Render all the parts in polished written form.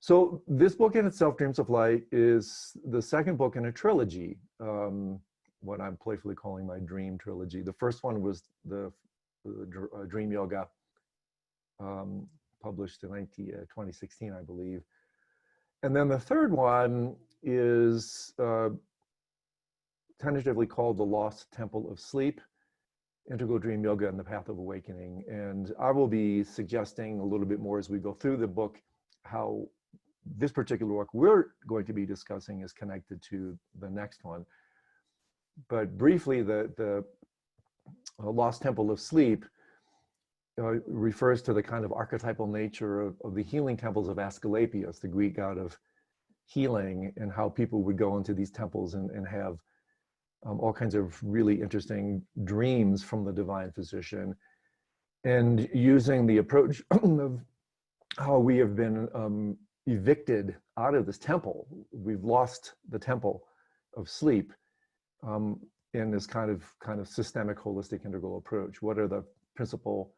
So this book in itself, Dreams of Light, is the second book in a trilogy, what I'm playfully calling my dream trilogy. The first one was the Dream Yoga, published in 2016, I believe. And then the third one is tentatively called The Lost Temple of Sleep, Integral Dream Yoga and the Path of Awakening. And I will be suggesting a little bit more as we go through the book how this particular work we're going to be discussing is connected to the next one. But briefly, the Lost Temple of Sleep refers to the kind of archetypal nature of the healing temples of Asclepius, the Greek god of healing, and how people would go into these temples and have all kinds of really interesting dreams from the divine physician, and using the approach of how we have been evicted out of this temple. We've lost the temple of sleep in this kind of systemic, holistic, integral approach. What are the principal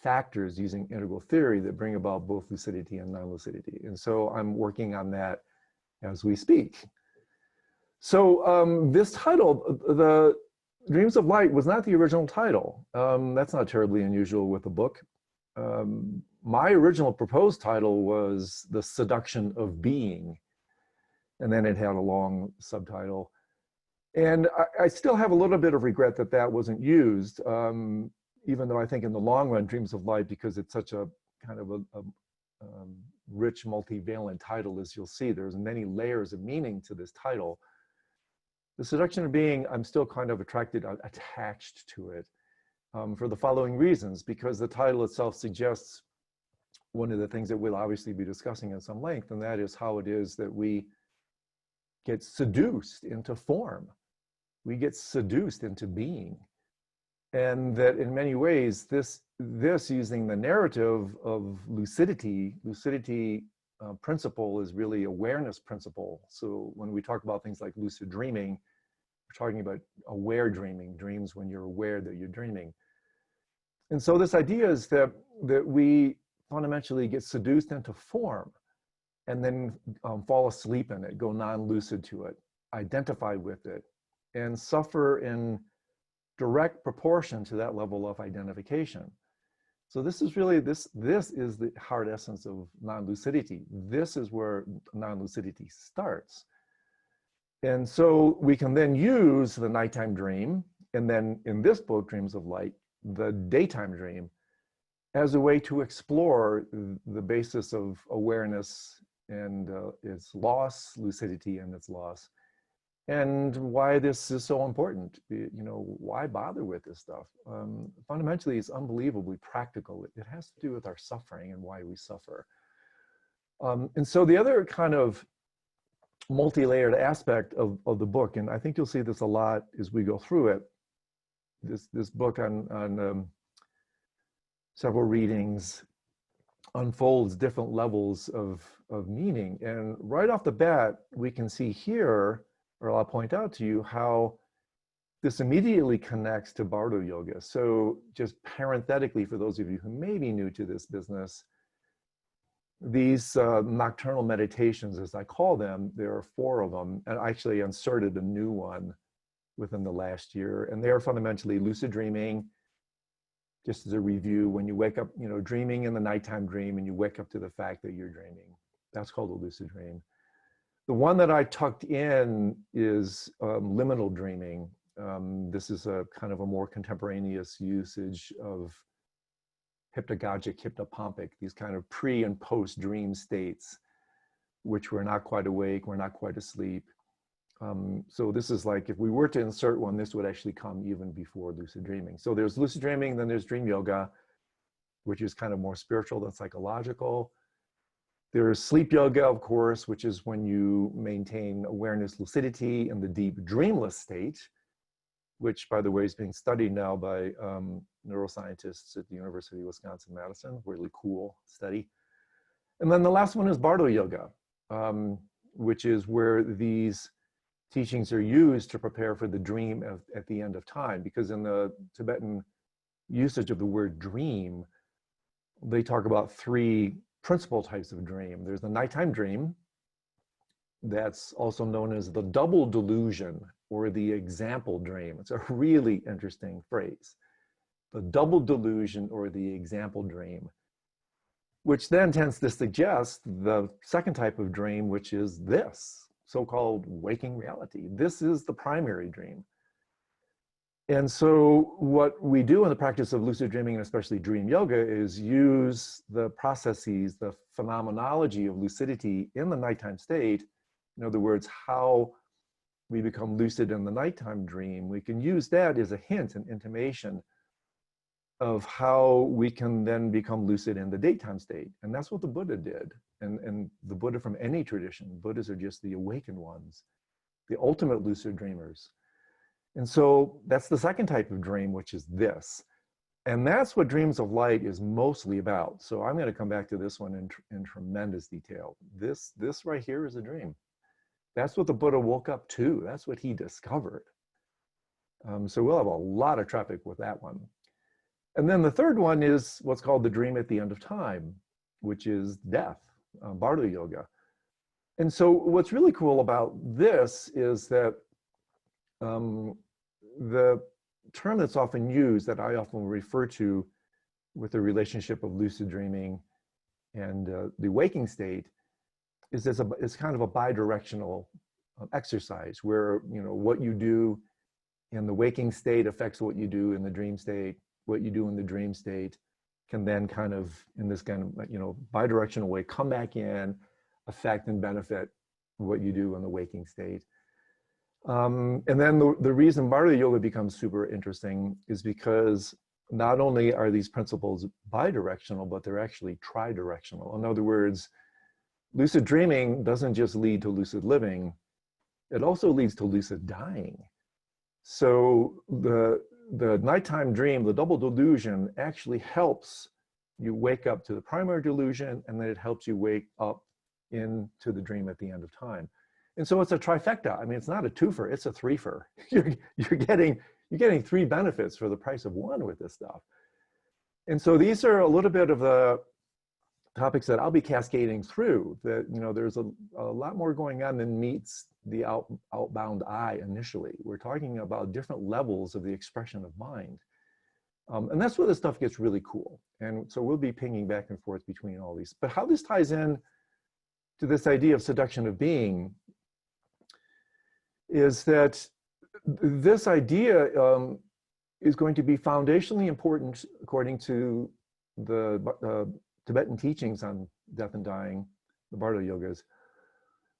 factors using integral theory that bring about both lucidity and non-lucidity? And so I'm working on that as we speak. So this title, The Dreams of Light, was not the original title. That's not terribly unusual with a book. My original proposed title was The Seduction of Being, and then it had a long subtitle. And I still have a little bit of regret that that wasn't used, even though I think in the long run, Dreams of Light, because it's such a kind of a rich, multivalent title, as you'll see, there's many layers of meaning to this title. The Seduction of Being, I'm still kind of attached to it for the following reasons, because the title itself suggests one of the things that we'll obviously be discussing at some length, and that is how it is that we get seduced into form. We get seduced into being. And that in many ways, this using the narrative of lucidity principle is really awareness principle. So when we talk about things like lucid dreaming, we're talking about aware dreaming, dreams when you're aware that you're dreaming. And so this idea is that we fundamentally get seduced into form and then fall asleep in it, go non-lucid to it, identify with it, and suffer in direct proportion to that level of identification. So this is really, this is the hard essence of non-lucidity. This is where non-lucidity starts. And so we can then use the nighttime dream, and then in this book, Dreams of Light, the daytime dream, as a way to explore the basis of awareness and its loss, lucidity and its loss, and why this is so important. You know, why bother with this stuff? Fundamentally, it's unbelievably practical. It has to do with our suffering and why we suffer. And so the other kind of multi-layered aspect of the book, and I think you'll see this a lot as we go through it, this book on several readings unfolds different levels of meaning. And right off the bat, we can see here, or I'll point out to you, how this immediately connects to Bardo Yoga. So just parenthetically, for those of you who may be new to this business, these Nocturnal Meditations, as I call them, there are 4 of them, and I actually inserted a new one within the last year. And they are fundamentally lucid dreaming. Just as a review, when you wake up, you know, dreaming in the nighttime dream, and you wake up to the fact that you're dreaming. That's called a lucid dream. The one that I tucked in is liminal dreaming. This is a kind of a more contemporaneous usage of hypnagogic, hypnopompic, these kind of pre and post dream states, which we're not quite awake, we're not quite asleep. So this is like, if we were to insert one, this would actually come even before lucid dreaming. So there's lucid dreaming, then there's dream yoga, which is kind of more spiritual than psychological. There's sleep yoga, of course, which is when you maintain awareness, lucidity in the deep dreamless state, which, by the way, is being studied now by neuroscientists at the University of Wisconsin-Madison. Really cool study. And then the last one is Bardo Yoga, which is where these teachings are used to prepare for the dream at the end of time. Because in the Tibetan usage of the word dream, they talk about 3 principal types of dream. There's the nighttime dream, that's also known as the double delusion or the example dream. It's a really interesting phrase. The double delusion or the example dream, which then tends to suggest the second type of dream, which is this so-called waking reality. This is the primary dream. And so what we do in the practice of lucid dreaming, and especially dream yoga, is use the processes, the phenomenology of lucidity in the nighttime state. In other words, how we become lucid in the nighttime dream. We can use that as a hint, an intimation of how we can then become lucid in the daytime state. And that's what the Buddha did. And the Buddha from any tradition, Buddhas are just the awakened ones, the ultimate lucid dreamers. And so that's the second type of dream, which is this. And that's what Dreams of Light is mostly about. So I'm going to come back to this one in tremendous detail. This right here is a dream. That's what the Buddha woke up to. That's what he discovered. So we'll have a lot of traffic with that one. And then the third one is what's called the dream at the end of time, which is death, Bardo Yoga. And so what's really cool about this is that the term that's often used, that I often refer to with the relationship of lucid dreaming and the waking state, is it's kind of a bidirectional exercise where, you know, what you do in the waking state affects what you do in the dream state. What you do in the dream state can then kind of, in this kind of, you know, bidirectional way, come back in, affect and benefit what you do in the waking state. And then the reason Bardo Yoga becomes super interesting is because not only are these principles bidirectional, but they're actually tridirectional. In other words, lucid dreaming doesn't just lead to lucid living, it also leads to lucid dying. So the nighttime dream, the double delusion, actually helps you wake up to the primary delusion, and then it helps you wake up into the dream at the end of time. And so it's a trifecta. I mean, it's not a twofer, it's a threefer. You're getting three benefits for the price of one with this stuff. And so these are a little bit of the topics that I'll be cascading through. That, you know, there's a lot more going on than meets the outbound eye initially. We're talking about different levels of the expression of mind. And that's where this stuff gets really cool. And so we'll be pinging back and forth between all these. But how this ties in to this idea of seduction of being is that this idea is going to be foundationally important according to the Tibetan teachings on death and dying, the Bardo Yogas,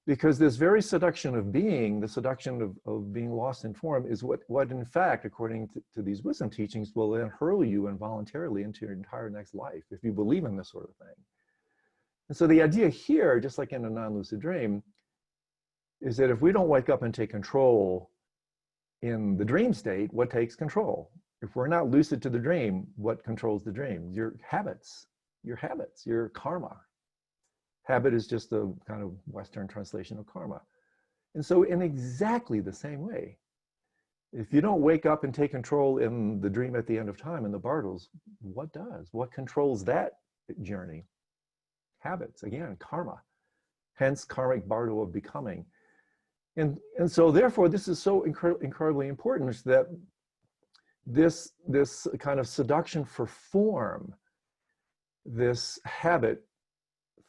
because this very seduction of being, the seduction of being lost in form, is what in fact, according to these wisdom teachings, will then hurl you involuntarily into your entire next life, if you believe in this sort of thing. And so the idea here, just like in a non-lucid dream, is that if we don't wake up and take control in the dream state, what takes control? If we're not lucid to the dream, what controls the dream? Your habits, your karma. Habit is just a kind of Western translation of karma. And so in exactly the same way, if you don't wake up and take control in the dream at the end of time, in the Bardos, what does? What controls that journey? Habits, again, karma. Hence, karmic Bardo of becoming. And so therefore, this is so incredibly important, that this kind of seduction for form, this habit,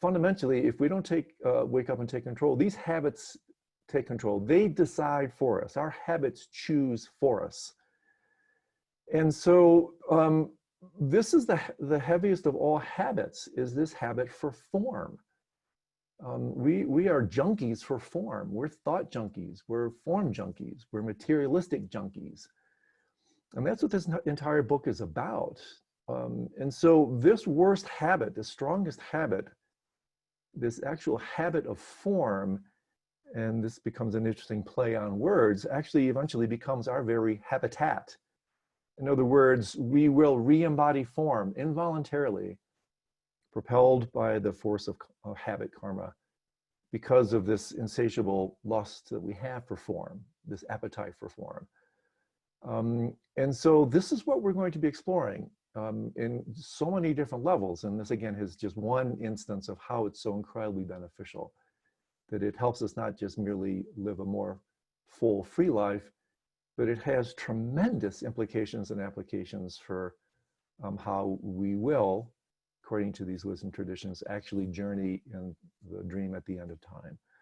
fundamentally, if we don't wake up and take control, these habits take control. They decide for us. Our habits choose for us. And so this is the heaviest of all habits, is this habit for form. We are junkies for form. We're thought junkies. We're form junkies. We're materialistic junkies. And that's what this entire book is about. And so this worst habit, the strongest habit, this actual habit of form, and this becomes an interesting play on words, actually eventually becomes our very habitat. In other words, we will re-embody form involuntarily, propelled by the force of habit karma, because of this insatiable lust that we have for form, this appetite for form. And so this is what we're going to be exploring. in so many different levels. And this, again, is just one instance of how it's so incredibly beneficial, that it helps us not just merely live a more full, free life, but it has tremendous implications and applications for how we will, according to these wisdom traditions, actually journey in the dream at the end of time.